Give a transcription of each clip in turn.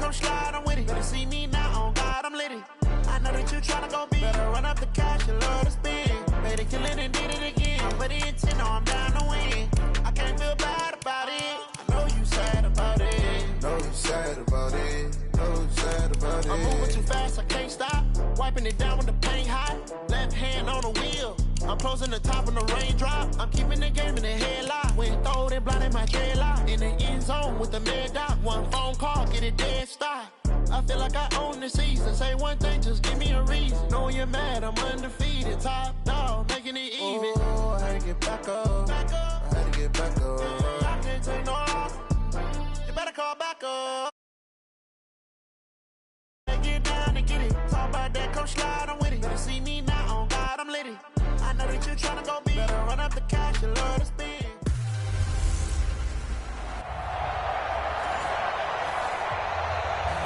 come slide, I'm with it. Better see me now, on God, I'm litty. I know that you tryna go be. Better run up the cash, you love to spend. Made it killing and did it again. But the intent, no, I'm down to win. I can't feel bad about it. I know you sad about it. Know you sad about it. Know you sad about it. I'm moving too fast, I can't stop. Wiping it down with the paint hot. Left hand on the wheel. I'm closing the top of the raindrop. I'm keeping the game in the headlock. When throw it blind in my dreadlock. In the end zone with the mad dot. One phone call, get it dead stop. I feel like I own the season. Say one thing, just give me a reason. Knowing you're mad, I'm undefeated. Top dog, making it even. Oh, I had to get back up. I had to get back up. I can't take no off. You better call back up. Get down and get it. Talk about that, come slide, I'm with it. Better see me now, on God, I'm litty. I know that you tryna go be. Better run up the cash, you love to spend.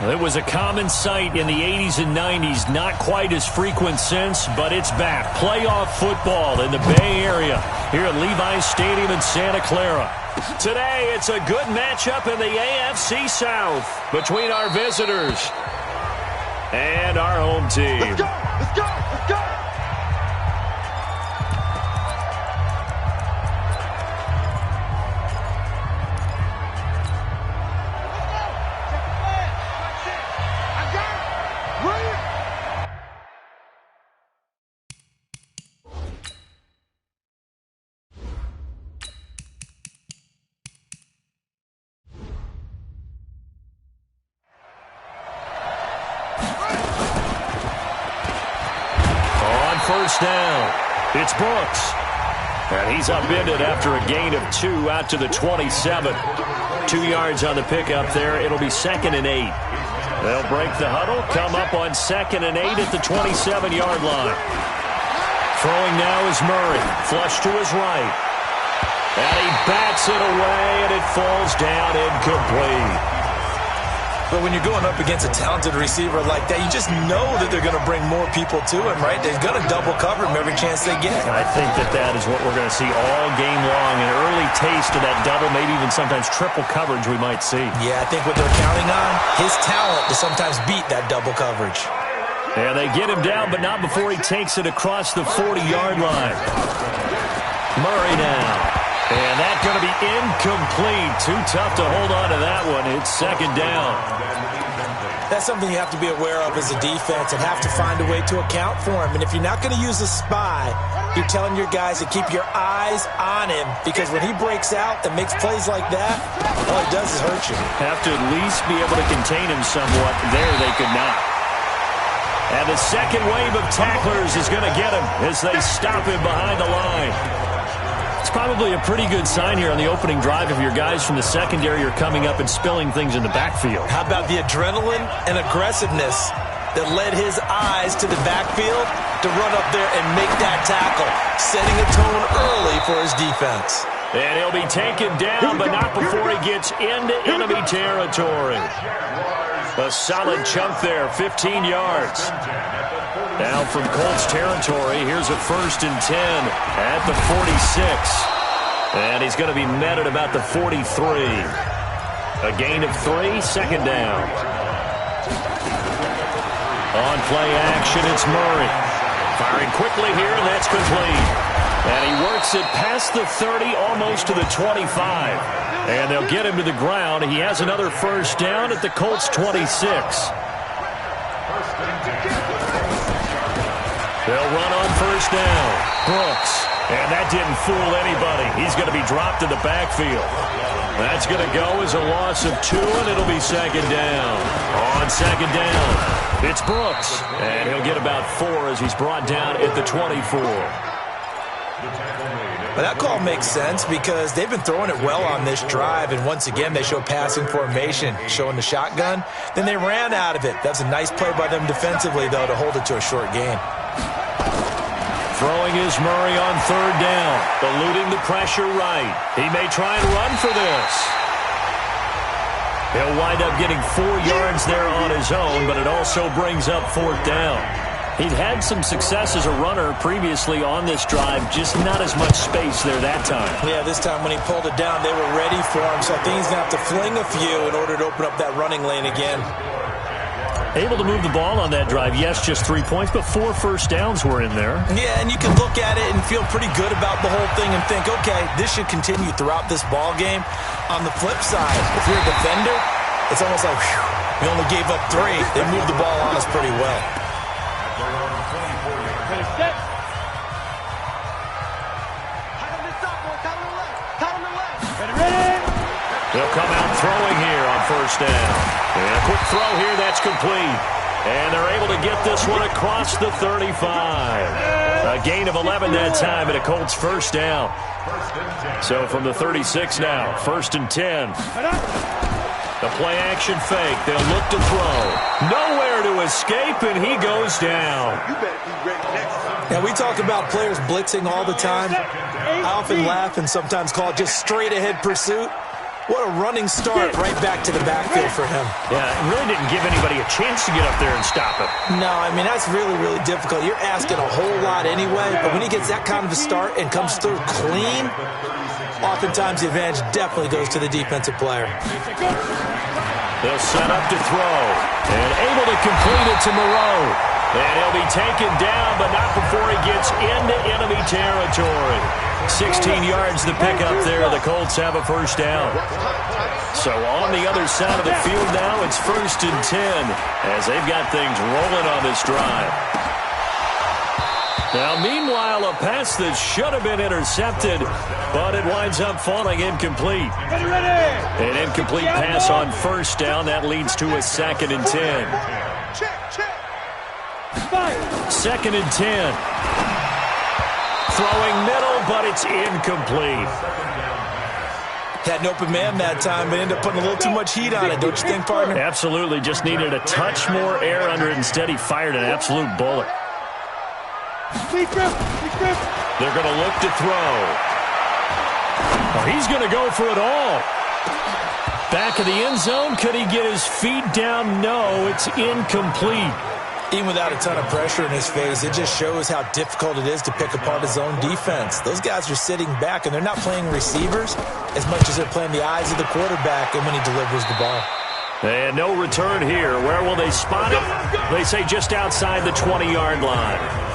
It was a common sight in the 80s and 90s, not quite as frequent since, but it's back. Playoff football in the Bay Area here at Levi's Stadium in Santa Clara. Today, it's a good matchup in the AFC South between our visitors and our home team. Let's go! Let's go! Let's go! First down. It's Brooks. And he's upended after a gain of 2 out to the 27. 2 yards on the pickup there. It'll be 2nd and 8. They'll break the huddle, come up on 2nd and 8 at the 27-yard line. Throwing now is Murray. Flush to his right. And he bats it away, and it falls down incomplete. But when you're going up against a talented receiver like that, you just know that they're going to bring more people to him, right? They're going to double cover him every chance they get. I think that is what we're going to see all game long. An early taste of that double, maybe even sometimes triple coverage we might see. Yeah, I think what they're counting on, his talent to sometimes beat that double coverage. And they get him down, but not before he takes it across the 40-yard line. Murray now. And that's going to be incomplete. Too tough to hold on to that one. It's 2nd down. That's something you have to be aware of as a defense and have to find a way to account for him. And if you're not going to use a spy, you're telling your guys to keep your eyes on him, because when he breaks out and makes plays like that, all it does is hurt you. Have to at least be able to contain him somewhat. There they could not. And the second wave of tacklers is going to get him as they stop him behind the line. It's probably a pretty good sign here on the opening drive if your guys from the secondary are coming up and spilling things in the backfield. How about the adrenaline and aggressiveness that led his eyes to the backfield to run up there and make that tackle, setting a tone early for his defense. And he'll be taken down, but not before he gets into enemy territory. A solid chunk there, 15 yards. Now from Colts territory, here's a 1st and 10 at the 46. And he's going to be met at about the 43. A gain of 3, 2nd down. On play action, it's Murray. Firing quickly here, and that's complete. And he works it past the 30, almost to the 25. And they'll get him to the ground. He has another 1st down at the Colts 26. They'll run on 1st down. Brooks. And that didn't fool anybody. He's going to be dropped in the backfield. That's going to go as a loss of 2, and it'll be 2nd down. On 2nd down, it's Brooks. And he'll get about 4 as he's brought down at the 24. But that call makes sense because they've been throwing it well on this drive, and once again they show passing formation, showing the shotgun. Then they ran out of it. That's a nice play by them defensively, though, to hold it to a short gain. Throwing is Murray on 3rd down, eluding the pressure right. He may try and run for this. He'll wind up getting 4 yards there on his own, but it also brings up 4th down. He'd had some success as a runner previously on this drive, just not as much space there that time. Yeah, this time when he pulled it down, they were ready for him, so I think he's going to have to fling a few in order to open up that running lane again. Able to move the ball on that drive. Yes, just 3 points, but 4 first downs were in there. Yeah, and you can look at it and feel pretty good about the whole thing and think, okay, this should continue throughout this ball game. On the flip side, if you're a defender, it's almost like, whew, we only gave up 3. They moved the ball on us pretty well. They'll come out throwing here on first down. And a quick throw here, that's complete. And they're able to get this one across the 35. A gain of 11 that time, and a Colts first down. So from the 36 now, 1st and 10. The play-action fake. They'll look to throw. Nowhere to escape, and he goes down. Now, we talk about players blitzing all the time. I often laugh and sometimes call it just straight-ahead pursuit. What a running start right back to the backfield for him. Yeah, it really didn't give anybody a chance to get up there and stop him. No, I mean, that's really, really difficult. You're asking a whole lot anyway, but when he gets that kind of a start and comes through clean, oftentimes the advantage definitely goes to the defensive player. They'll set up to throw, and able to complete it to Moreau. And he'll be taken down, but not before he gets into enemy territory. 16 yards to pick up there. The Colts have a first down. So on the other side of the field now, it's 1st and 10 as they've got things rolling on this drive. Now, meanwhile, a pass that should have been intercepted, but it winds up falling incomplete. An incomplete pass on first down. That leads to a 2nd and 10. 2nd and 10. Throwing middle, but it's incomplete. Had an open man that time, but ended up putting a little too much heat on it, don't you think, partner? Absolutely. Just needed a touch more air under it. Instead, he fired an absolute bullet. They're going to look to throw. Oh, he's going to go for it all. Back of the end zone. Could he get his feet down? No, it's incomplete. Even without a ton of pressure in his face, it just shows how difficult it is to pick apart his own defense. Those guys are sitting back, and they're not playing receivers as much as they're playing the eyes of the quarterback and when he delivers the ball. And no return here. Where will they spot it? They say just outside the 20-yard line.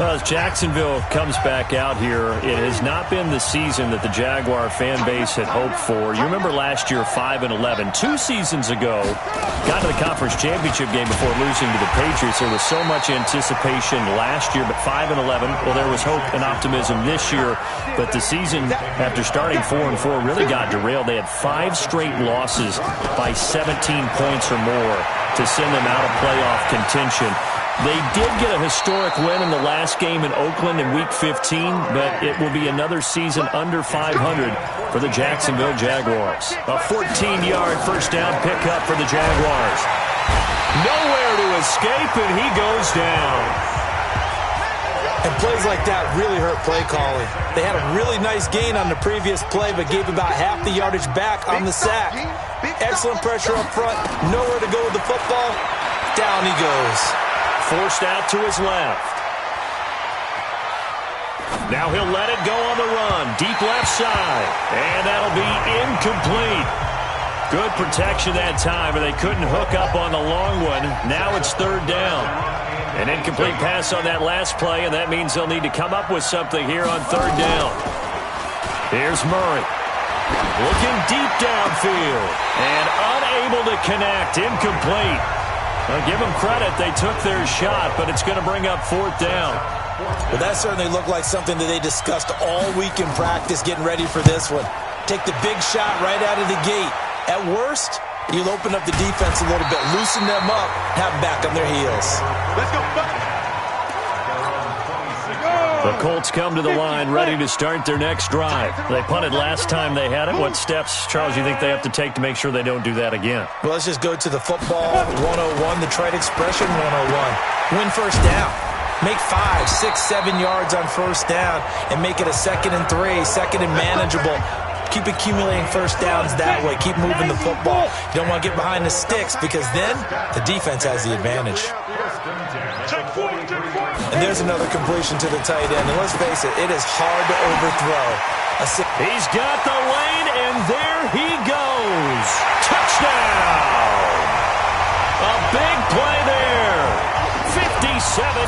Well, as Jacksonville comes back out here, it has not been the season that the Jaguar fan base had hoped for. You remember last year, 5-11. 2 seasons ago, got to the conference championship game before losing to the Patriots. There was so much anticipation last year, but 5-11, well, there was hope and optimism this year. But the season, after starting 4-4, really got derailed. They had 5 straight losses by 17 points or more to send them out of playoff contention. They did get a historic win in the last game in Oakland in Week 15, but it will be another season under 500 for the Jacksonville Jaguars. A 14-yard first down pickup for the Jaguars. Nowhere to escape, and he goes down. And plays like that really hurt play calling. They had a really nice gain on the previous play, but gave about half the yardage back on the sack. Excellent pressure up front. Nowhere to go with the football. Down he goes. Forced out to his left. Now he'll let it go on the run. Deep left side. And that'll be incomplete. Good protection that time, and they couldn't hook up on the long one. Now it's 3rd down. An incomplete pass on that last play, and that means they'll need to come up with something here on 3rd down. Here's Murray. Looking deep downfield. And unable to connect. Incomplete. Well, give them credit. They took their shot, but it's going to bring up 4th down. Well, that certainly looked like something that they discussed all week in practice getting ready for this one. Take the big shot right out of the gate. At worst, you'll open up the defense a little bit, loosen them up, have them back on their heels. Let's go. The Colts come to the line ready to start their next drive. They punted last time they had it. What steps, Charles, you think they have to take to make sure they don't do that again? Well, let's just go to the football 101, the trite expression 101. Win first down. Make 5, 6, 7 yards on first down and make it a 2nd and 3, 2nd and manageable. Keep accumulating first downs that way. Keep moving the football. You don't want to get behind the sticks because then the defense has the advantage. And there's another completion to the tight end. And let's face it, it is hard to overthrow. He's got the lane, and there he goes. Touchdown! A big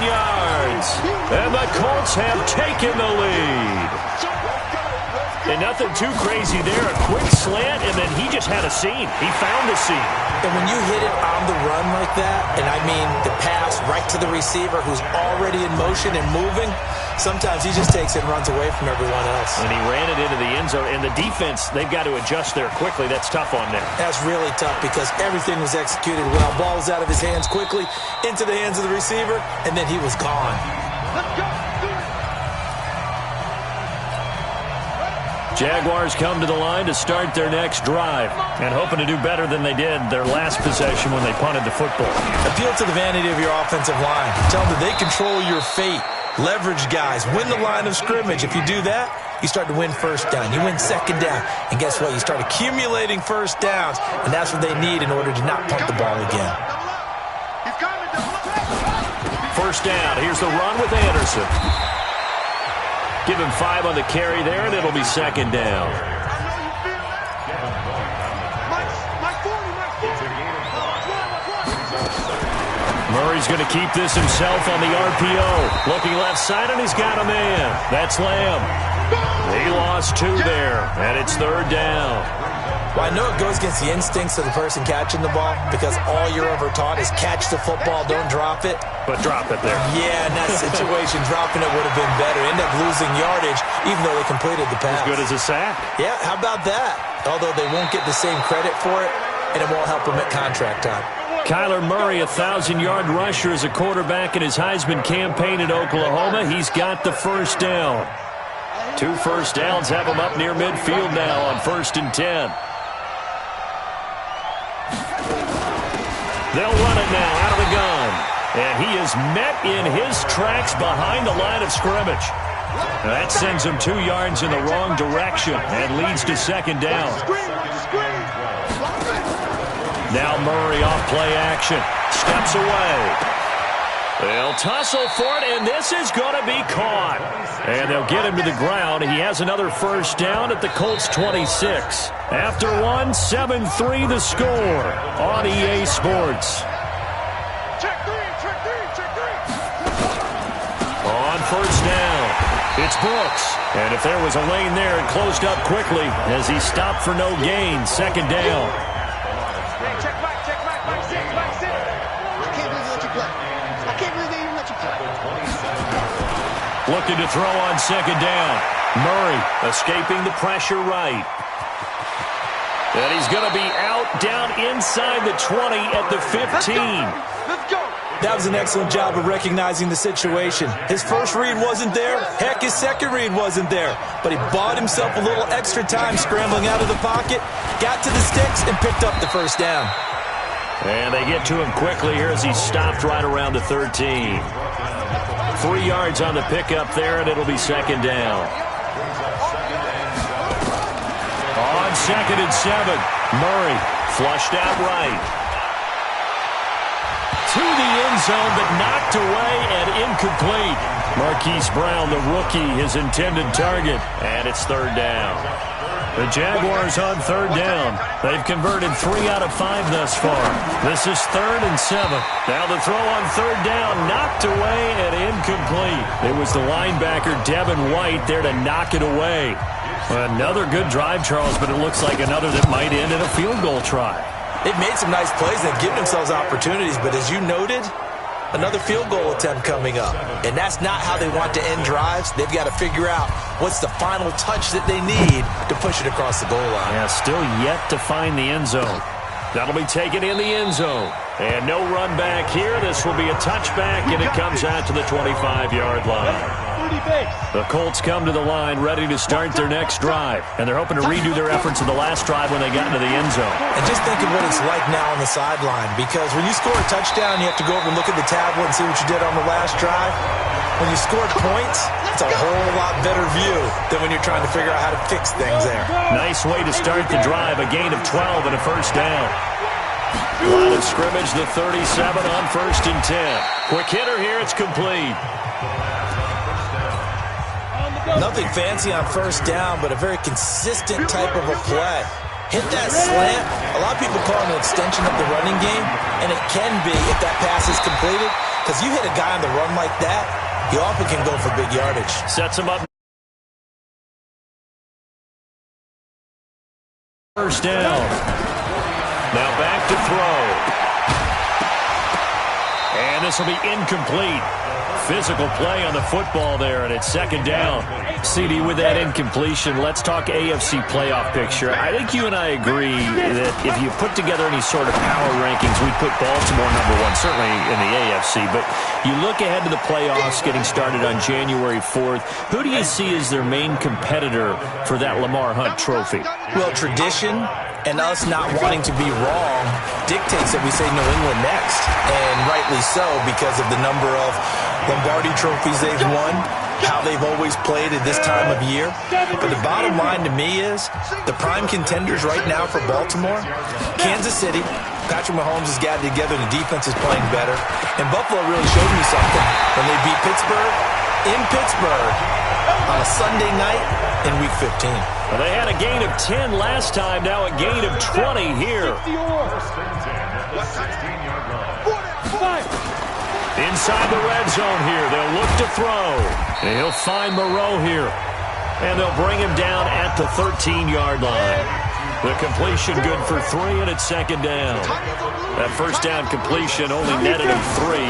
yards. And the Colts have taken the lead. And nothing too crazy there. A quick slant, and then he just had a seam. He found a seam. And when you hit it on the run like that, and I mean the pass right to the receiver who's already in motion and moving, sometimes he just takes it and runs away from everyone else. And he ran it into the end zone. And the defense, they've got to adjust there quickly. That's tough on them. That's really tough because everything was executed well. Ball was out of his hands quickly, into the hands of the receiver, and then he was gone. Let's go. Jaguars come to the line to start their next drive and hoping to do better than they did their last possession when they punted the football. Appeal to the vanity of your offensive line. Tell them that they control your fate. Leverage guys. Win the line of scrimmage. If you do that, you start to win first down. You win second down. And guess what? You start accumulating first downs, and that's what they need in order to not punt the ball again. First down. Here's the run with Anderson. Give him 5 on the carry there, and it'll be second down. Murray's going to keep this himself on the RPO. Looking left side, and he's got a man. That's Lamb. He lost 2 there, and it's third down. Well, I know it goes against the instincts of the person catching the ball because all you're ever taught is catch the football, don't drop it. But drop it there. Yeah, in that situation, dropping it would have been better. End up losing yardage, even though they completed the pass. As good as a sack. Yeah, how about that? Although they won't get the same credit for it, and it won't help them at contract time. Kyler Murray, a 1,000-yard rusher as a quarterback in his Heisman campaign at Oklahoma. He's got the first down. 2 first downs have him up near midfield now on 1st and 10. They'll run it now out of the gun. And he is met in his tracks behind the line of scrimmage. That sends him 2 yards in the wrong direction and leads to second down. Now Murray off play action. Steps away. They'll tussle for it, and this is going to be caught. And they'll get him to the ground. He has another first down at the Colts 26. After 1, 7-3 the score on EA Sports. On first down, it's Brooks. And if there was a lane there, it closed up quickly as he stopped for no gain. Second down. Looking to throw on second down. Murray escaping the pressure right. And he's going to be out down inside the 20 at the 15. Let's go. That was an excellent job of recognizing the situation. His first read wasn't there. Heck, his second read wasn't there. But he bought himself a little extra time scrambling out of the pocket, got to the sticks, and picked up the first down. And they get to him quickly here as he stopped right around the 13. 3 yards on the pickup there, and it'll be second down. On 2nd and 7, Murray flushed out right. To the end zone, but knocked away and incomplete. Marquise Brown, the rookie, his intended target, and it's third down. The Jaguars on third down. They've converted 3 out of 5 thus far. This is 3rd and 7. Now the throw on third down, knocked away and incomplete. It was the linebacker, Devin White, there to knock it away. Another good drive, Charles, but it looks like another that might end in a field goal try. They've made some nice plays and they've given themselves opportunities, but as you noted, another field goal attempt coming up. And that's not how they want to end drives. They've got to figure out what's the final touch that they need to push it across the goal line. Yeah, still yet to find the end zone. That'll be taken in the end zone. And no run back here. This will be a touchback, and it comes out to the 25-yard line. The Colts come to the line ready to start their next drive. And they're hoping to redo their efforts of the last drive when they got into the end zone. And just think of what it's like now on the sideline. Because when you score a touchdown, you have to go over and look at the tablet and see what you did on the last drive. When you scored points, it's a whole lot better view than when you're trying to figure out how to fix things there. Nice way to start the drive. A gain of 12 and a first down. Line of scrimmage, the 37 on 1st and 10. Quick hitter here, it's complete. Nothing fancy on first down, but a very consistent type of a play. Hit that slant. A lot of people call it an extension of the running game, and it can be if that pass is completed. because you hit a guy on the run like that, you often can go for big yardage. Sets him up. First down. Now back to throw. And this will be incomplete. Physical play on the football there, and it's second down. CD, with that incompletion, let's talk AFC playoff picture. I think you and I agree that if you put together any sort of power rankings, we'd put Baltimore #1, certainly in the AFC. But you look ahead to the playoffs getting started on January 4th. Who do you see as their main competitor for that Lamar Hunt trophy? Well, tradition and us not wanting to be wrong dictates that we say New England next. And rightly so, because of the number of Lombardi trophies they've won, how they've always played at this time of year. But the bottom line to me is the prime contenders right now for Baltimore, Kansas City. Patrick Mahomes has gathered together. The defense is playing better. And Buffalo really showed me something when they beat Pittsburgh in Pittsburgh on a Sunday night in Week 15. Well, they had a gain of 10 last time, now a gain of 20 here. Inside the red zone here, they'll look to throw. And he'll find Moreau here. And they'll bring him down at the 13-yard line. The completion good for 3, and it's second down. That first down completion only netted him 3.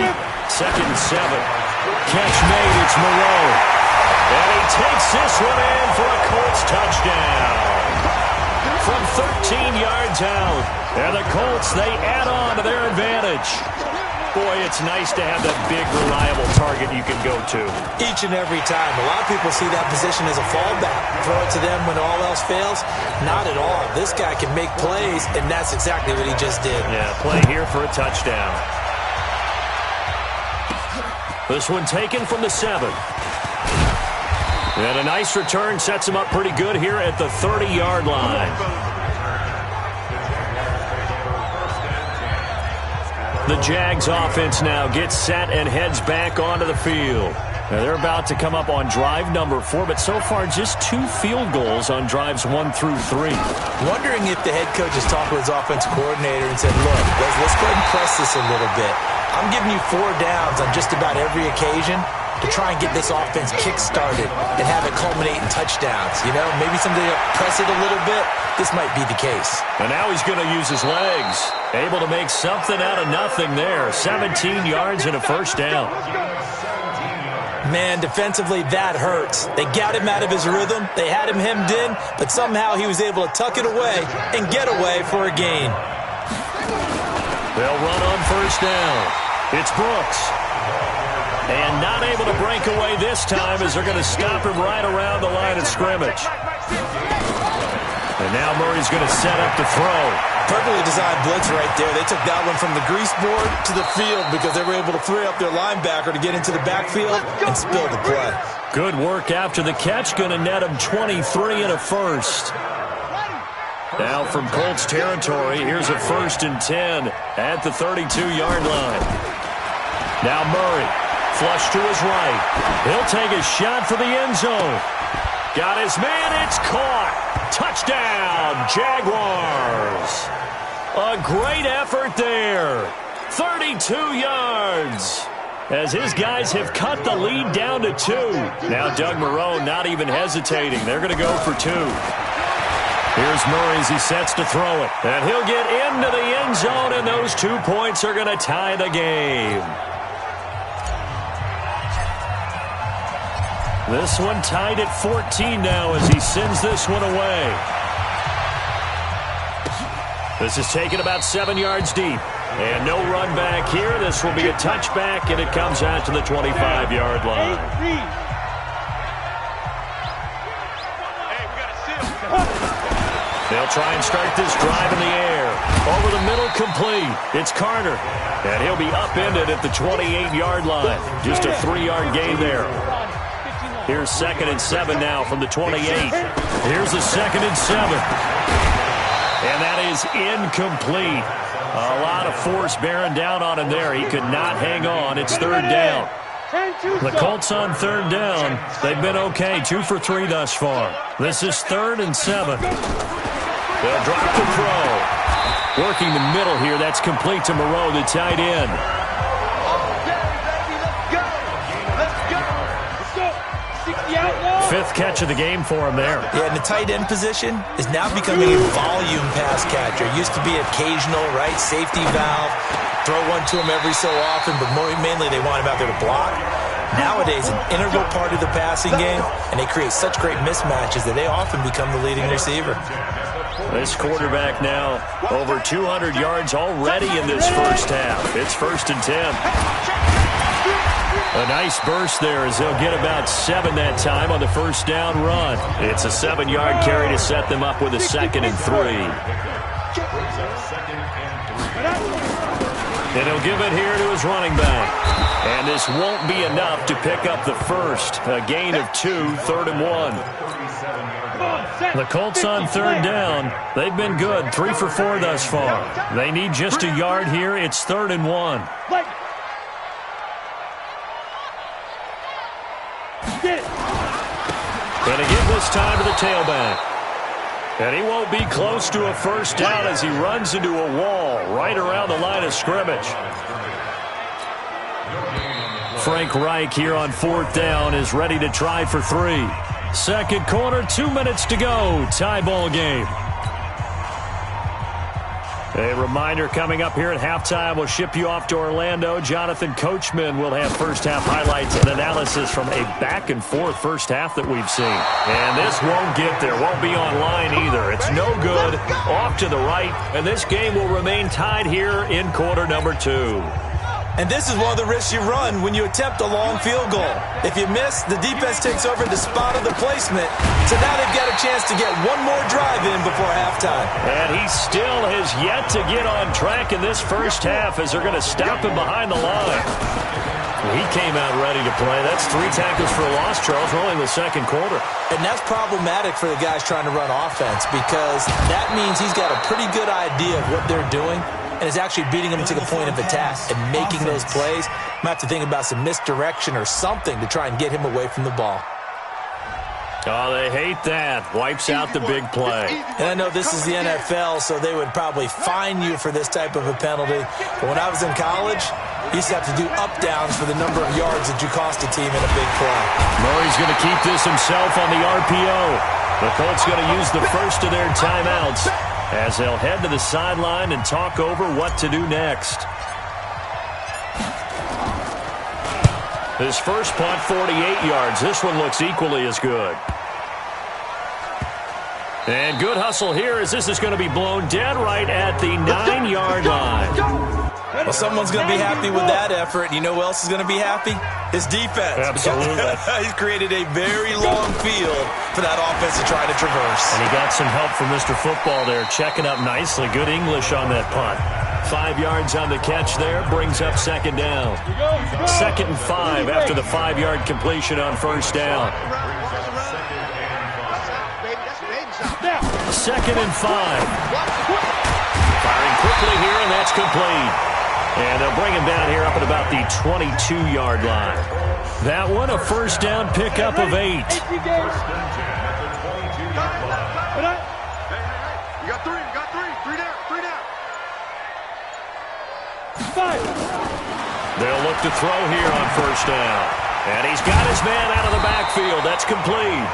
Second and 7. Catch made, it's Moreau. And he takes this one in for a Colts touchdown. From 13 yards out. And the Colts, they add on to their advantage. Boy, it's nice to have that big, reliable target you can go to. Each and every time. A lot of people see that position as a fallback. Throw it to them when all else fails. Not at all. This guy can make plays, and that's exactly what he just did. Yeah, play here for a touchdown. This one taken from the 7. And a nice return sets him up pretty good here at the 30-yard line. The Jags offense now gets set and heads back onto the field. Now they're about to come up on drive number 4, but so far just 2 field goals on drives 1 through 3. Wondering if the head coach has talked with his offensive coordinator and said, look, let's go ahead and press this a little bit. I'm giving you 4 downs on just about every occasion to try and get this offense kick-started and have it culminate in touchdowns. You know, maybe someday press it a little bit. This might be the case. And now he's going to use his legs. Able to make something out of nothing there. 17 yards and a first down. Man, defensively, that hurts. They got him out of his rhythm. They had him hemmed in, but somehow he was able to tuck it away and get away for a gain. They'll run on first down. It's Brooks. And not able to break away this time as they're going to stop him right around the line of scrimmage. And now Murray's going to set up to throw. Perfectly designed blitz right there. They took that one from the grease board to the field because they were able to free up their linebacker to get into the backfield and spill the play. Good work after the catch. Going to net him 23 and a first. Now from Colts territory, here's a 1st and 10 at the 32-yard line. Now Murray. Flush to his right. He'll take a shot for the end zone. Got his man. It's caught. Touchdown, Jaguars. A great effort there. 32 yards. As his guys have cut the lead down to 2. Now Doug Moreau not even hesitating. They're going to go for 2. Here's Murray as he sets to throw it. And he'll get into the end zone, and those 2 points are going to tie the game. This one tied at 14 now as he sends this one away. This is taken about 7 yards deep. And no run back here. This will be a touchback, and it comes out to the 25-yard line. They'll try and start this drive in the air. Over the middle, complete. It's Carter. And he'll be upended at the 28-yard line. Just a 3-yard gain there. Here's 2nd and 7 now from the 28. Here's a 2nd and 7. And that is incomplete. A lot of force bearing down on him there. He could not hang on. It's 3rd down. The Colts on 3rd down. They've been okay. 2 for 3 thus far. This is 3rd and 7. They'll drop the throw. Working the middle here. That's complete to Moreau, the tight end. Fifth catch of the game for him there. Yeah, and the tight end position is now becoming a volume pass catcher. Used to be occasional, right, safety valve, throw one to him every so often, but mainly they want him out there to block. Nowadays, an integral part of the passing game, and they create such great mismatches that they often become the leading receiver. This quarterback now over 200 yards already in this first half. It's 1st and 10. A nice burst there as they'll get about 7 that time on the first down run. It's a 7-yard carry to set them up with a 2nd and 3. And he'll give it here to his running back. And this won't be enough to pick up the first. A gain of 2, 3rd and 1. The Colts on 3rd down. They've been good, 3 for 4 thus far. They need just a yard here. It's 3rd and 1. And again this time to the tailback. And he won't be close to a first down as he runs into a wall right around the line of scrimmage. Frank Reich here on 4th down is ready to try for 3. Second quarter, 2 minutes to go. Tie ball game. A reminder coming up here at halftime. We'll ship you off to Orlando. Jonathan Coachman will have first half highlights and analysis from a back-and-forth first half that we've seen. And this won't get there. Won't be online either. It's no good. Off to the right. And this game will remain tied here in quarter number 2. And this is one of the risks you run when you attempt a long field goal. If you miss, the defense takes over the spot of the placement. So now they've got a chance to get one more drive in before halftime. And he still has yet to get on track in this first half as they're going to stop him behind the line. He came out ready to play. That's 3 tackles for a loss, Charles, rolling the second quarter. And that's problematic for the guys trying to run offense because that means he's got a pretty good idea of what they're doing and is actually beating them to the point of attack and making those plays. Might have to think about some misdirection or something to try and get him away from the ball. Oh, they hate that. Wipes out the big play. And I know this is the NFL, so they would probably fine you for this type of a penalty. But when I was in college, you used to have to do up-downs for the number of yards that you cost a team in a big play. Murray's going to keep this himself on the RPO. The Colts going to use the first of their timeouts as they'll head to the sideline and talk over what to do next. His first punt, 48 yards. This one looks equally as good. And good hustle here as this is going to be blown dead right at the 9-yard line. Well, someone's going to be happy with that effort. You know who else is going to be happy? His defense. Absolutely. He's created a very long field for that offense to try to traverse. And he got some help from Mr. Football there, checking up nicely. Good English on that punt. 5 yards on the catch there, brings up second down. 2nd and 5 after the 5-yard completion on first down. 2nd and 5. Firing quickly here, and that's complete. And they'll bring him down here up at about the 22-yard line. That one, a first down pickup of 8. You got 3, you got 3. 3 down, 3 down. 5. They'll look to throw here on first down. And he's got his man out of the backfield. That's complete.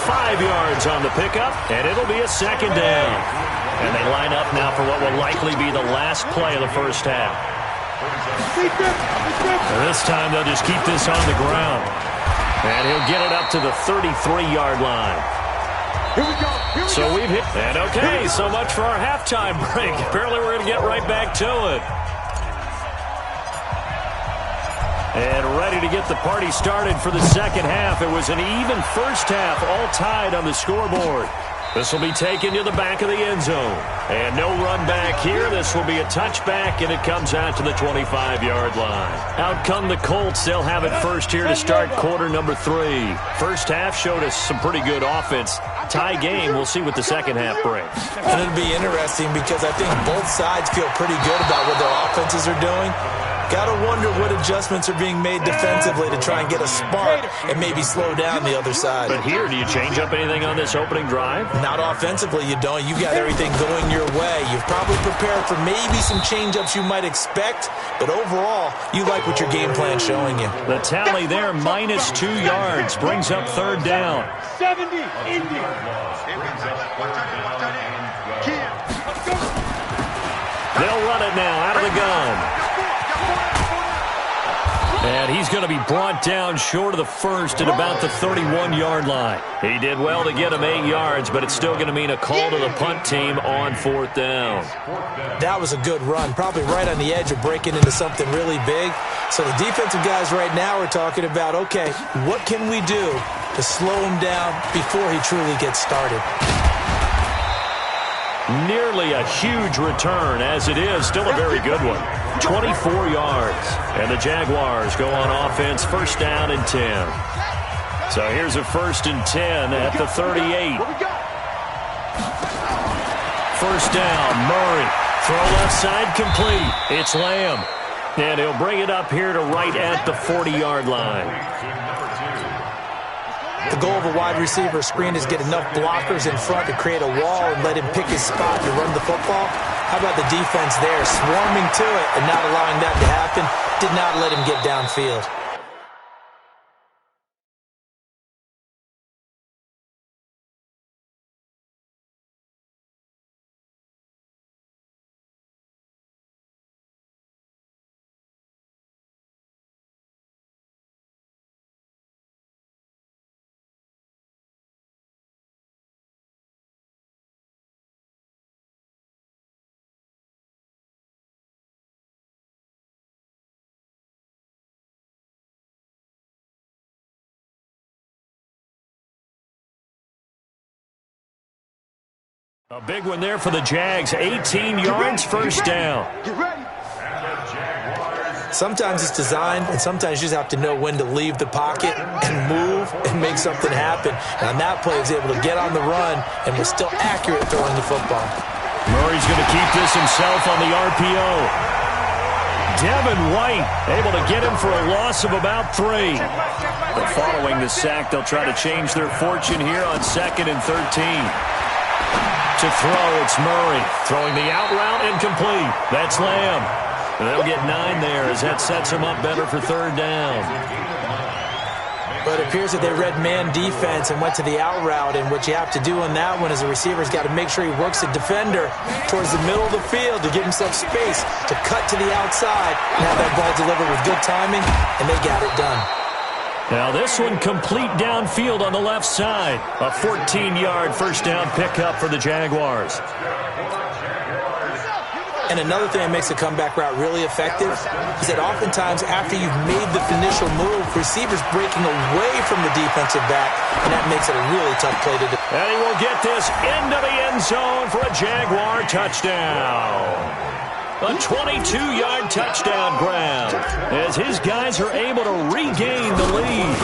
5 yards on the pickup, and it'll be a second down. And they line up now for what will likely be the last play of the first half. And this time they'll just keep this on the ground. And he'll get it up to the 33-yard line. Here we go. So we've hit. And okay, so much for our halftime break. Apparently we're going to get right back to it. And ready to get the party started for the second half. It was an even first half, all tied on the scoreboard. This will be taken to the back of the end zone. And no run back here. This will be a touchback, and it comes out to the 25-yard line. Out come the Colts. They'll have it first here to start quarter number 3. First half showed us some pretty good offense. Tie game. We'll see what the second half brings. And it'll be interesting because I think both sides feel pretty good about what their offenses are doing. Got to wonder what adjustments are being made defensively to try and get a spark and maybe slow down the other side. But here, do you change up anything on this opening drive? Not offensively, you don't. You've got everything going your way. You've probably prepared for maybe some change-ups you might expect, but overall, you like what your game plan's showing you. The tally there, minus 2 yards, brings up third down. 70, Indy. They'll run it now out of the gun. And he's going to be brought down short of the first at about the 31-yard line. He did well to get him 8 yards, but it's still going to mean a call to the punt team on fourth down. That was a good run, probably right on the edge of breaking into something really big. So the defensive guys right now are talking about, okay, what can we do to slow him down before he truly gets started? Nearly a huge return, as it is. Still a very good one. 24 yards. And the Jaguars go on offense, first down and 10. So here's a 1st and 10 at the 38. First down, Murray. Throw left side complete. It's Lamb. And he'll bring it up here to right at the 40-yard line. The goal of a wide receiver screen is get enough blockers in front to create a wall and let him pick his spot to run the football. How about the defense there, swarming to it and not allowing that to happen? Did not let him get downfield. A big one there for the Jags. 18 yards, first down. Sometimes it's designed, and sometimes you just have to know when to leave the pocket and move and make something happen. And on that play, he was able to get on the run and was still accurate throwing the football. Murray's going to keep this himself on the RPO. Devin White able to get him for a loss of about 3. But following the sack, they'll try to change their fortune here on 2nd and 13. To throw, it's Murray. Throwing the out route, incomplete. That's Lamb. And they'll get 9 there as that sets them up better for third down. But it appears that they read man defense and went to the out route, and what you have to do on that one is the receiver's got to make sure he works the defender towards the middle of the field to give himself space to cut to the outside and have that ball delivered with good timing, and they got it done. Now this one complete downfield on the left side. A 14-yard first down pickup for the Jaguars. And another thing that makes the comeback route really effective is that oftentimes after you've made the initial move, receivers breaking away from the defensive back, and that makes it a really tough play to do. And he will get this into the end zone for a Jaguar touchdown. A 22-yard touchdown grab as his guys are able to regain the lead.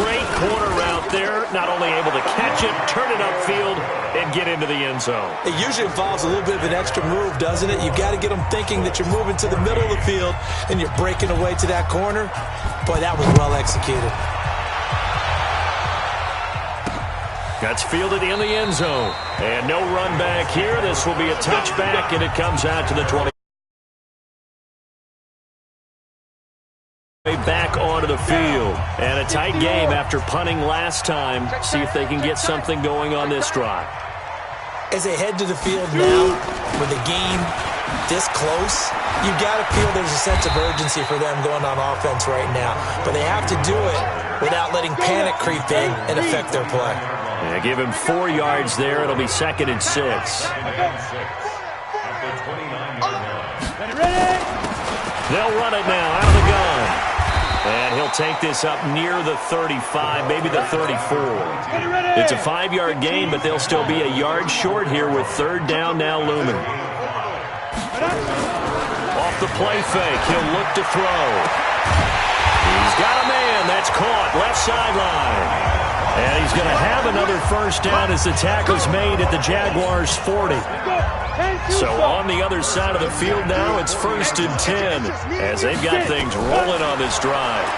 Great corner route there. Not only able to catch it, turn it upfield, and get into the end zone. It usually involves a little bit of an extra move, doesn't it? You've got to get them thinking that you're moving to the middle of the field and you're breaking away to that corner. Boy, that was well executed. That's fielded in the end zone. And no run back here. This will be a touchback, and it comes out to the 20. Back onto the field. And a tight game after punting last time. See if they can get something going on this drive. As they head to the field now, with the game this close, you've got to feel there's a sense of urgency for them going on offense right now. But they have to do it without letting panic creep in and affect their play. Yeah, give him 4 yards there. It'll be 2nd and 6. They'll run it now out of the gun. And he'll take this up near the 35, maybe the 34. It's a 5-yard gain, but they'll still be a yard short here with third down now looming. Off the play fake, he'll look to throw. He's got a man. That's caught left sideline. And he's going to have another first down as the tackle's made at the Jaguars' 40. So on the other side of the field now, it's 1st and 10 as they've got things rolling on this drive.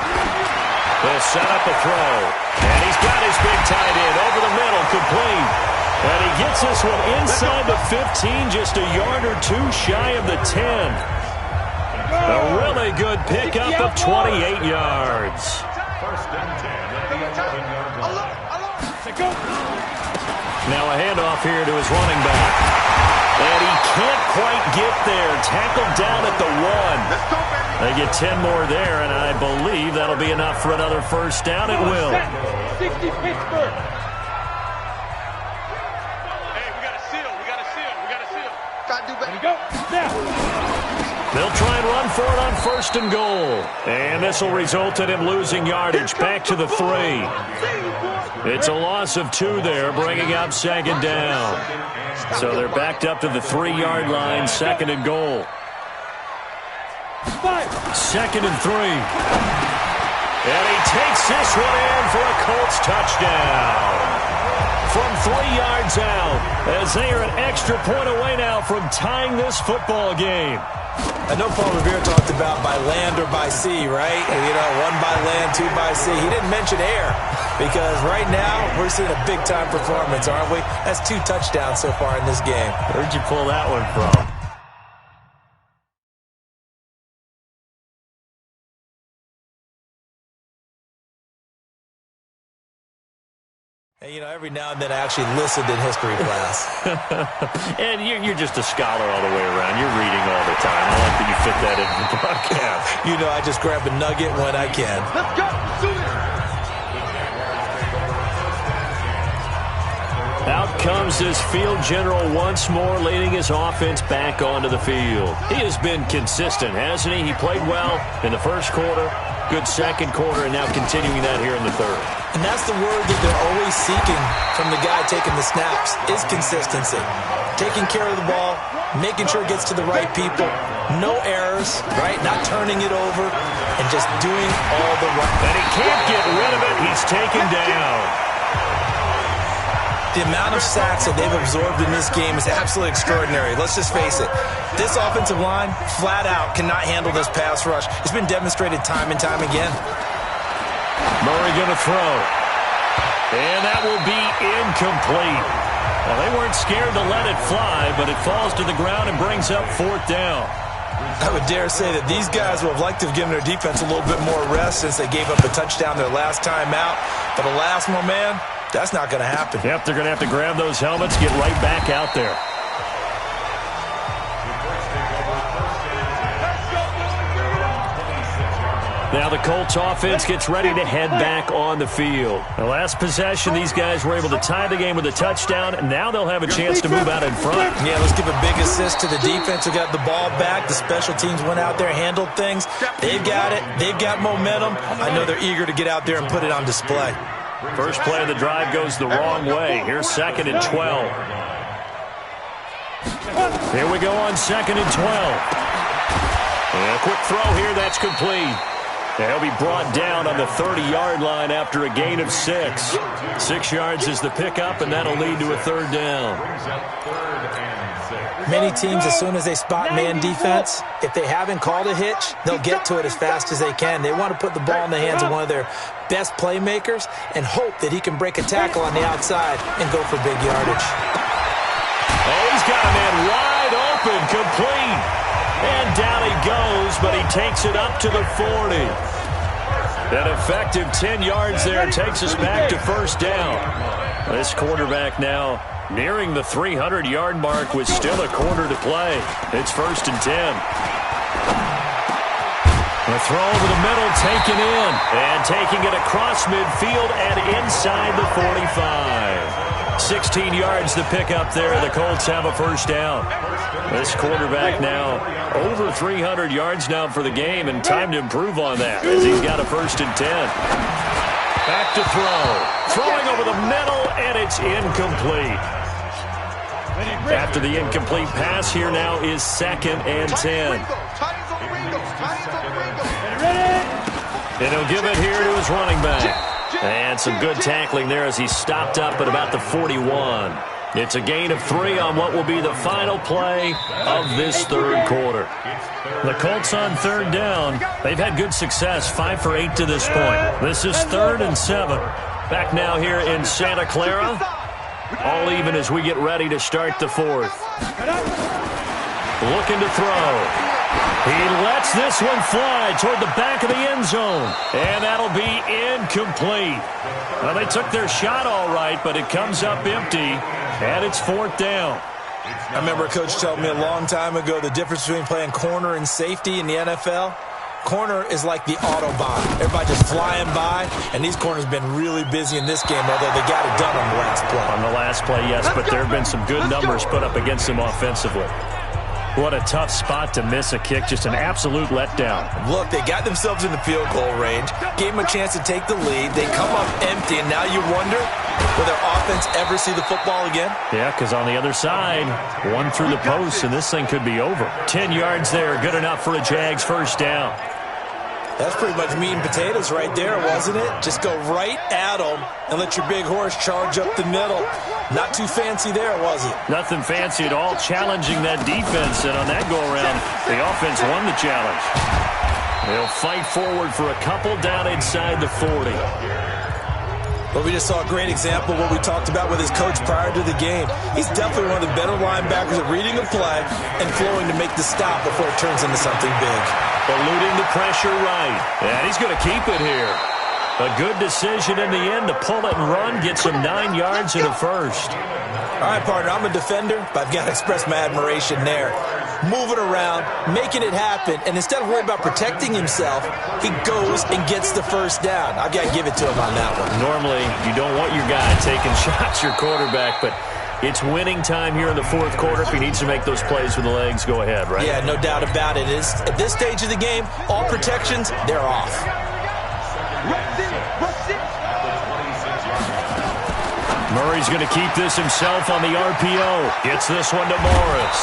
They'll set up a throw, and he's got his big tight end over the middle, complete. And he gets this one inside the 15, just a yard or two shy of the 10. A really good pickup of 28 yards. Now a handoff here to his running back. And he can't quite get there. Tackled down at the 1. They get 10 more there, and I believe that'll be enough for another first down. It will. 60 Pittsburgh. They'll try and run for it on 1st and goal. And this will result in him losing yardage back to the 3. It's a loss of 2 there, bringing up 2nd down. So they're backed up to the 3-yard line, 2nd and goal. 2nd and 3. And he takes this one in for a Colts touchdown. From 3 yards out, as they are an extra point away now from tying this football game. I know Paul Revere talked about by land or by sea, right? You know, 1 by land, 2 by sea. He didn't mention air because right now we're seeing a big-time performance, aren't we? That's 2 touchdowns so far in this game. Where'd you pull that one from? And, you know, every now and then I actually listened in history class. And you're just a scholar all the way around. You're reading all the time. I like that you fit that into the broadcast. You know, I just grab a nugget when I can. Let's go. Do it. Out comes this field general once more, leading his offense back onto the field. He has been consistent, hasn't he? He played well in the first quarter, good second quarter, and now continuing that here in the third. And that's the word that they're always seeking from the guy taking the snaps, is consistency. Taking care of the ball, making sure it gets to the right people, no errors, right? Not turning it over, and just doing all the right. And he can't get rid of it. He's taken down. The amount of sacks that they've absorbed in this game is absolutely extraordinary. Let's just face it. This offensive line, flat out, cannot handle this pass rush. It's been demonstrated time and time again. Murray going to throw. And that will be incomplete. Well, they weren't scared to let it fly, but it falls to the ground and brings up 4th down. I would dare say that these guys would have liked to have given their defense a little bit more rest since they gave up a touchdown their last time out. But alas, my man, that's not going to happen. Yep, they're going to have to grab those helmets, get right back out there. Now the Colts offense gets ready to head back on the field. The last possession, these guys were able to tie the game with a touchdown. Now they'll have a chance to move out in front. Yeah, let's give a big assist to the defense who got the ball back. The special teams went out there, handled things. They've got it. They've got momentum. I know they're eager to get out there and put it on display. First play of the drive goes the wrong way. Here's 2nd and 12. Here we go on 2nd and 12. And a quick throw here. That's complete. They'll be brought down on the 30-yard line after a gain of 6. 6 yards is the pickup, and that'll lead to a 3rd down. Many teams, as soon as they spot man defense, if they haven't called a hitch, they'll get to it as fast as they can. They want to put the ball in the hands of one of their best playmakers and hope that he can break a tackle on the outside and go for big yardage. Oh, he's got a man wide open, complete. And down he goes, but he takes it up to the 40. An effective 10 yards there takes us back to 1st down. This quarterback now nearing the 300-yard mark with still a quarter to play. It's 1st and 10. The throw over the middle taken in. And taking it across midfield and inside the 45. 16 yards to pick up there. The Colts have a 1st down. This quarterback now over 300 yards now for the game, and time to improve on that as he's got a 1st and 10. Back to throw. Throwing over the middle, and it's incomplete. After the incomplete pass, here now is 2nd and 10. And he'll give it here to his running back. And some good tackling there as he stopped up at about the 41. It's a gain of 3 on what will be the final play of this third quarter. The Colts on third down. They've had good success, 5 for 8 to this point. This is 3rd and 7. Back now here in Santa Clara. All even as we get ready to start the fourth. Looking to throw. He lets this one fly toward the back of the end zone. And that'll be incomplete. Well, they took their shot all right, but it comes up empty. And it's 4th down. I remember a coach telling me a long time ago the difference between playing corner and safety in the NFL. Corner is like the Autobahn. Everybody just flying by, and these corners have been really busy in this game, although they got it done on the last play. On the last play, yes, but there have been some good numbers put up against them offensively. What a tough spot to miss a kick. Just an absolute letdown. Look, they got themselves in the field goal range, gave them a chance to take the lead. They come up empty, and now you wonder, will their offense ever see the football again? Yeah, because on the other side, one through the post, and this thing could be over. 10 yards there, good enough for a Jags first down. That's pretty much meat and potatoes right there, wasn't it? Just go right at them and let your big horse charge up the middle. Not too fancy there, was it? Nothing fancy at all, challenging that defense, and on that go-around, the offense won the challenge. They'll fight forward for a couple down inside the 40. Well, we just saw a great example of what we talked about with his coach prior to the game. He's definitely one of the better linebackers at reading a play and flowing to make the stop before it turns into something big. Eluding the pressure right. And he's going to keep it here. A good decision in the end to pull it and run, get some 9 yards in the first. All right, partner, I'm a defender, but I've got to express my admiration there. Moving around, making it happen, and instead of worrying about protecting himself, he goes and gets the first down. I've got to give it to him on that one. Normally, you don't want your guy taking shots, your quarterback, but it's winning time here in the fourth quarter. If he needs to make those plays with the legs, go ahead, right? Yeah, no doubt about it. At this stage of the game, all protections, they're off. Murray's going to keep this himself on the RPO. Gets this one to Morris.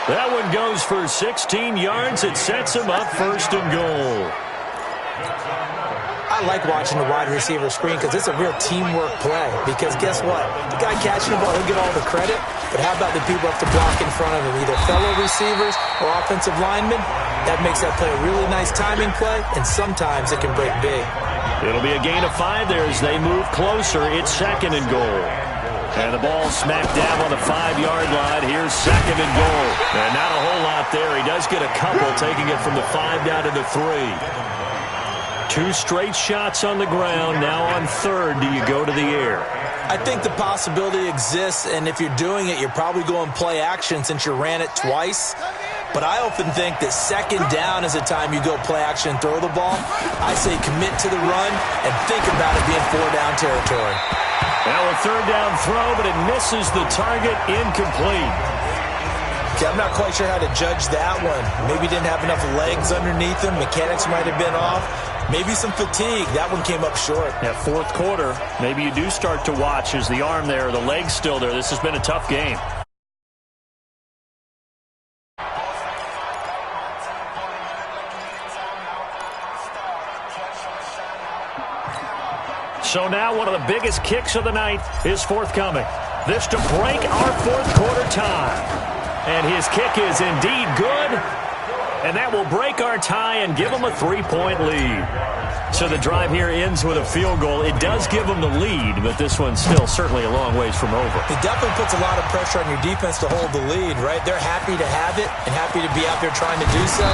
That one goes for 16 yards. It sets him up 1st and goal. I like watching the wide receiver screen because it's a real teamwork play. Because guess what? The guy catching the ball, he'll get all the credit. But how about the people who have to block in front of him, either fellow receivers or offensive linemen? That makes that play a really nice timing play, and sometimes it can break big. It'll be a gain of 5 there as they move closer. It's 2nd and goal. And the ball smacked down on the 5-yard line. Here's 2nd and goal. And not a whole lot there. He does get a couple, taking it from the 5 down to the 3. 2 straight shots on the ground. Now on 3rd, do you go to the air? I think the possibility exists, and if you're doing it, you're probably going play action since you ran it twice. But I often think that 2nd down is the time you go play action and throw the ball. I say commit to the run and think about it being 4-down territory. Now a 3rd down throw, but it misses the target, incomplete. Okay, I'm not quite sure how to judge that one. Maybe didn't have enough legs underneath him. Mechanics might have been off. Maybe some fatigue. That one came up short. Yeah, 4th quarter, maybe you do start to watch. Is the arm there, the leg's still there? This has been a tough game. So now one of the biggest kicks of the night is forthcoming. This to break our 4th quarter tie. And his kick is indeed good. And that will break our tie and give them a 3-point lead. So the drive here ends with a field goal. It does give them the lead, but this one's still certainly a long ways from over. It definitely puts a lot of pressure on your defense to hold the lead, right? They're happy to have it and happy to be out there trying to do so.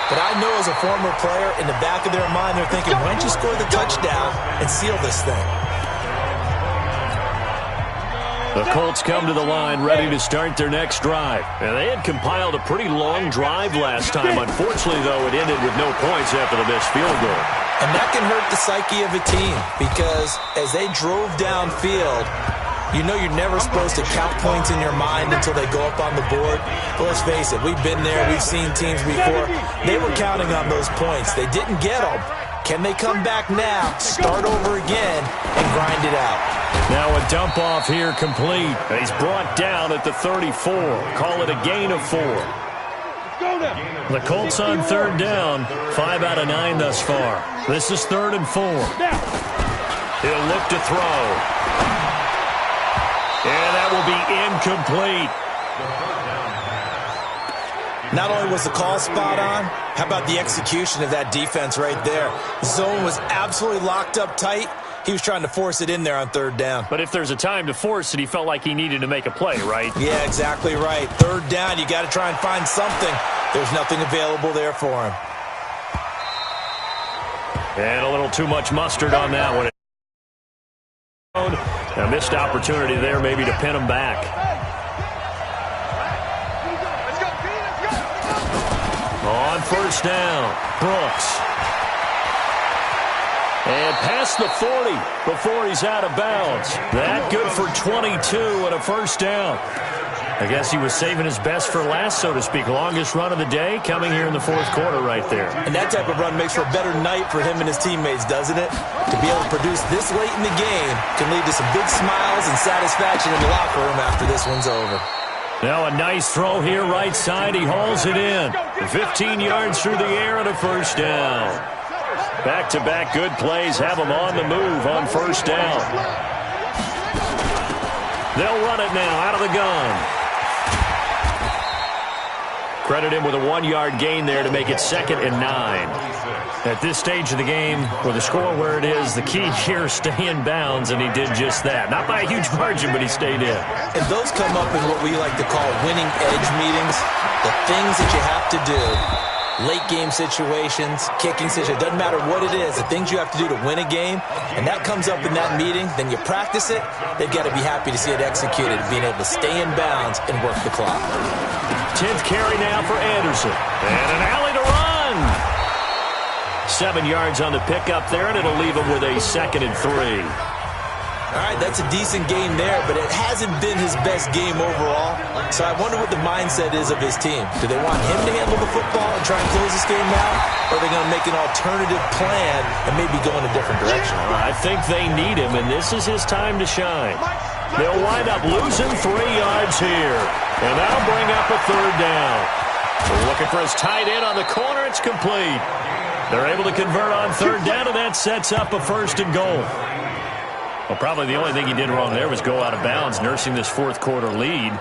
But I know as a former player, in the back of their mind, they're thinking, why don't you score the touchdown and seal this thing? The Colts come to the line ready to start their next drive. And they had compiled a pretty long drive last time. Unfortunately, though, it ended with no points after the missed field goal. And that can hurt the psyche of a team because as they drove downfield, you know you're never supposed to count points in your mind until they go up on the board. But let's face it, we've been there. We've seen teams before. They were counting on those points. They didn't get them. Can they come back now, start over again, and grind it out? Now a dump off here complete. He's brought down at the 34. Call it a gain of 4. The Colts on 3rd down. 5 out of 9 thus far. This is 3rd and 4. He'll look to throw. And that will be incomplete. Not only was the call spot on, how about the execution of that defense right there? The zone was absolutely locked up tight. He was trying to force it in there on third down. But if there's a time to force it, he felt like he needed to make a play, right? Yeah, exactly right. Third down, you got to try and find something. There's nothing available there for him. And a little too much mustard on that one. A missed opportunity there maybe to pin him back. On first down, Brooks. And past the 40 before he's out of bounds. That good for 22 and a first down. I guess he was saving his best for last, so to speak. Longest run of the day coming here in the fourth quarter right there. And that type of run makes for a better night for him and his teammates, doesn't it? To be able to produce this late in the game can lead to some big smiles and satisfaction in the locker room after this one's over. Now a nice throw here right side. He hauls it in. 15 yards through the air and a first down. Back-to-back good plays have him on the move on first down. They'll run it now out of the gun. Credit him with a 1-yard gain there to make it 2nd and 9. At this stage of the game, with the score where it is, the key here is stay in bounds, and he did just that. Not by a huge margin, but he stayed in. And those come up in what we like to call winning edge meetings. The things that you have to do, late game situations, kicking situations, doesn't matter what it is, the things you have to do to win a game, and that comes up in that meeting, then you practice it, they've got to be happy to see it executed, being able to stay in bounds and work the clock. 10th carry now for Anderson. And an alley to run. 7 yards on the pickup there, and it'll leave him with a 2nd and 3. All right, that's a decent game there, but it hasn't been his best game overall. So I wonder what the mindset is of his team. Do they want him to handle the football and try and close this game out? Or are they going to make an alternative plan and maybe go in a different direction? I think they need him, and this is his time to shine. They'll wind up losing 3 yards here. And that'll bring up a third down. They're looking for his tight end on the corner. It's complete. They're able to convert on third down, and that sets up a 1st and goal. Well, probably the only thing he did wrong there was go out of bounds, nursing this fourth quarter lead.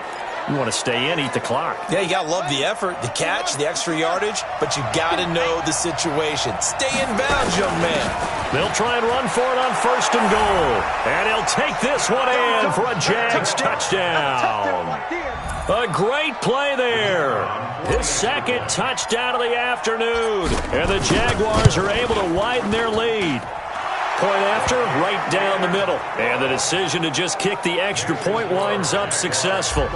You want to stay in, eat the clock. Yeah, you got to love the effort, the catch, the extra yardage, but you got to know the situation. Stay in bounds, young man. They'll try and run for it on 1st and goal. And he'll take this one in for a Jags touchdown. A great play there. His 2nd touchdown of the afternoon. And the Jaguars are able to widen their lead. Point after, right down the middle. And the decision to just kick the extra point winds up successful.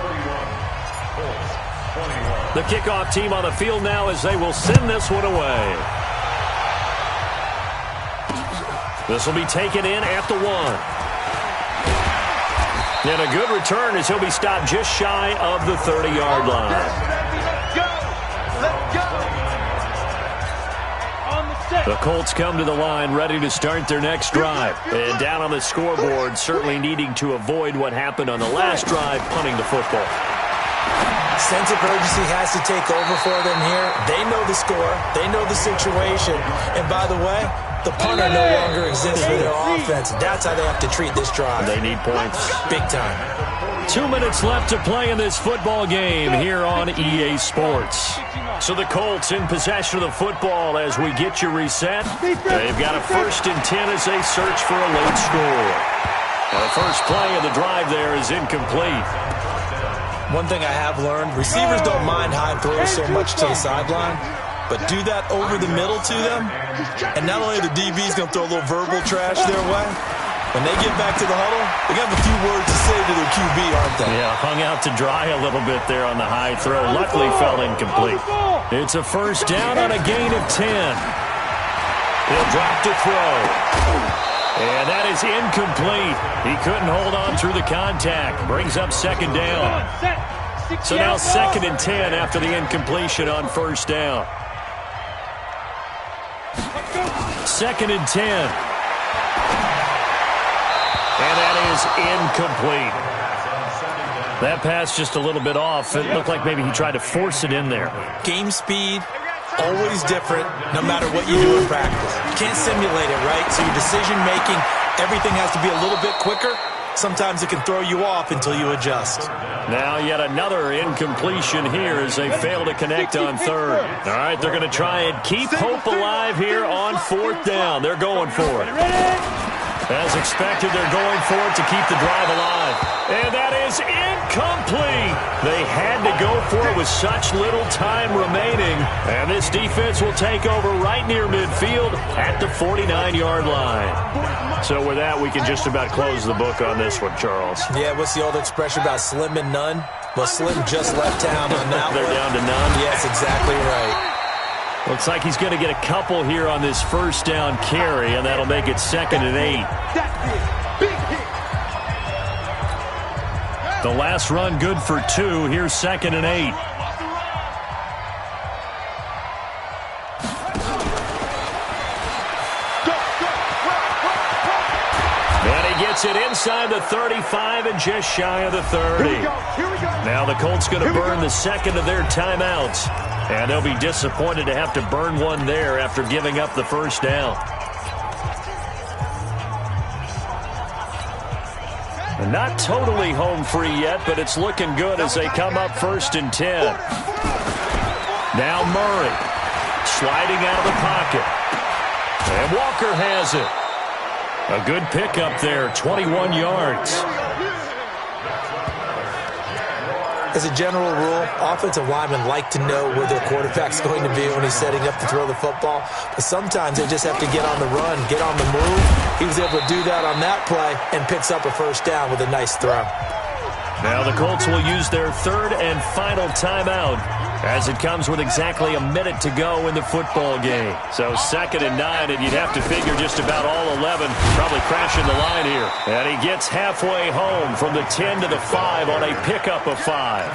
The kickoff team on the field now as they will send this one away. This will be taken in at the 1. And a good return as he'll be stopped just shy of the 30-yard line. Let's go. The Colts come to the line ready to start their next drive. And down on the scoreboard, certainly needing to avoid what happened on the last drive, punting the football. Sense of urgency has to take over for them here. They know the score. They know the situation. And by the way, the punter no longer exists for their offense. That's how they have to treat this drive. They need points. Big time. 2 minutes left to play in this football game here on EA Sports. So the Colts in possession of the football as we get you reset. They've got a 1st and 10 as they search for a late score. The first play of the drive there is incomplete. One thing I have learned, receivers don't mind high throws so much to the sideline, but do that over the middle to them, and not only the DB's going to throw a little verbal trash their way, when they get back to the huddle, they got a few words to say to their QB, aren't they? Yeah, hung out to dry a little bit there on the high throw. Luckily fell incomplete. It's a first down on a gain of 10. He'll drop to throw. And that is incomplete. He couldn't hold on through the contact. Brings up 2nd down. So now 2nd and 10 after the incompletion on first down. 2nd and 10. And that is incomplete. That pass just a little bit off. It looked like maybe he tried to force it in there. Game speed, always different, no matter what you do in practice. You can't simulate it, right? So your decision-making, everything has to be a little bit quicker. sometimes it can throw you off until you adjust. Now yet another incompletion here as they fail to connect on third. All right, they're going to try and keep hope alive here on fourth down. They're going for it. As expected, they're going for it to keep the drive alive. And that is incomplete. They had to go for it with such little time remaining. And this defense will take over right near midfield at the 49-yard line. So with that, we can just about close the book on this one, Charles. Yeah, what's the old expression about slim and none? Well, Slim just left town on that They're down to none? Yes, exactly right. Looks like he's going to get a couple here on this first down carry, and that'll make it 2nd and 8. The last run good for 2. Here's 2nd and 8. And he gets it inside the 35 and just shy of the 30. Now the Colts going to burn the second of their timeouts. And they'll be disappointed to have to burn one there after giving up the first down. And not totally home free yet, but it's looking good as they come up 1st and 10. Now Murray sliding out of the pocket. And Walker has it. A good pickup there, 21 yards. As a general rule, offensive linemen like to know where their quarterback's going to be when he's setting up to throw the football. But sometimes they just have to get on the run, get on the move. He was able to do that on that play and picks up a first down with a nice throw. Now the Colts will use their third and final timeout as it comes with exactly a minute to go in the football game. So 2nd and 9, and you'd have to figure just about all 11 probably crashing the line here. And he gets halfway home from the 10 to the 5 on a pickup of 5.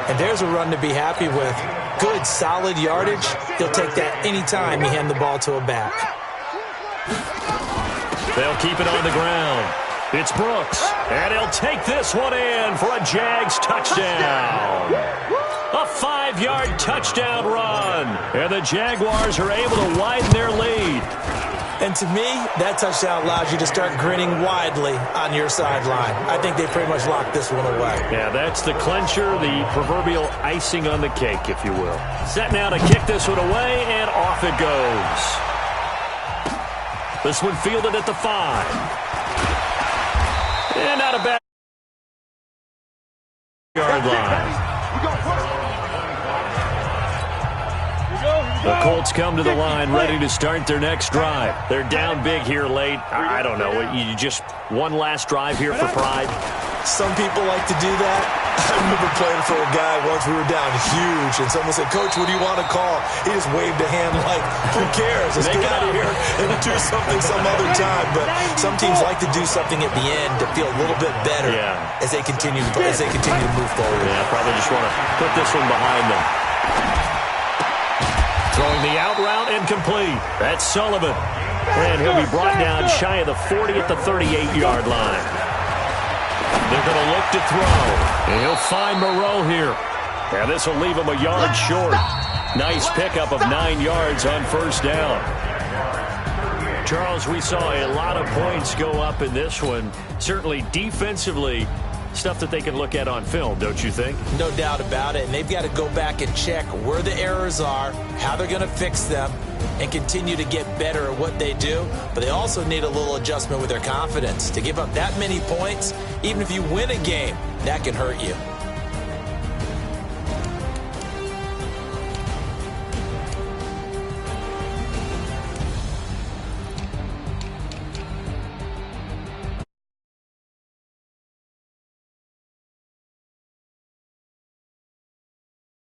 And there's a run to be happy with. Good, solid yardage. He'll take that anytime you hand the ball to a back. They'll keep it on the ground. It's Brooks, and he'll take this one in for a Jags touchdown. A 5-yard touchdown run, and the Jaguars are able to widen their lead. And to me, that touchdown allows you to start grinning widely on your sideline. I think they pretty much locked this one away. Yeah, that's the clincher, the proverbial icing on the cake, if you will. Set now to kick this one away, and off it goes. This one fielded at the 5. And not a bad yard line. The Colts come to the line ready to start their next drive. They're down big here late. I don't know. You just one last drive here for pride? Some people like to do that. I remember playing for a guy once. We were down huge, and someone said, "Coach, what do you want to call?" He just waved a hand like, "Who cares? Let's get out of here and do something some other time." But some teams like to do something at the end to feel a little bit better as they continue to move forward. Yeah, probably just want to put this one behind them. Throwing the out route incomplete. That's Sullivan. And he'll be brought down shy of the 40 at the 38-yard line. They're going to look to throw. And he'll find Moreau here. And this will leave him a yard short. Nice pickup of 9 yards on first down. Charles, we saw a lot of points go up in this one. Certainly defensively, stuff that they can look at on film, don't you think? No doubt about it. And they've got to go back and check where the errors are, how they're going to fix them, and continue to get better at what they do. But they also need a little adjustment with their confidence. To give up that many points, even if you win a game, that can hurt you.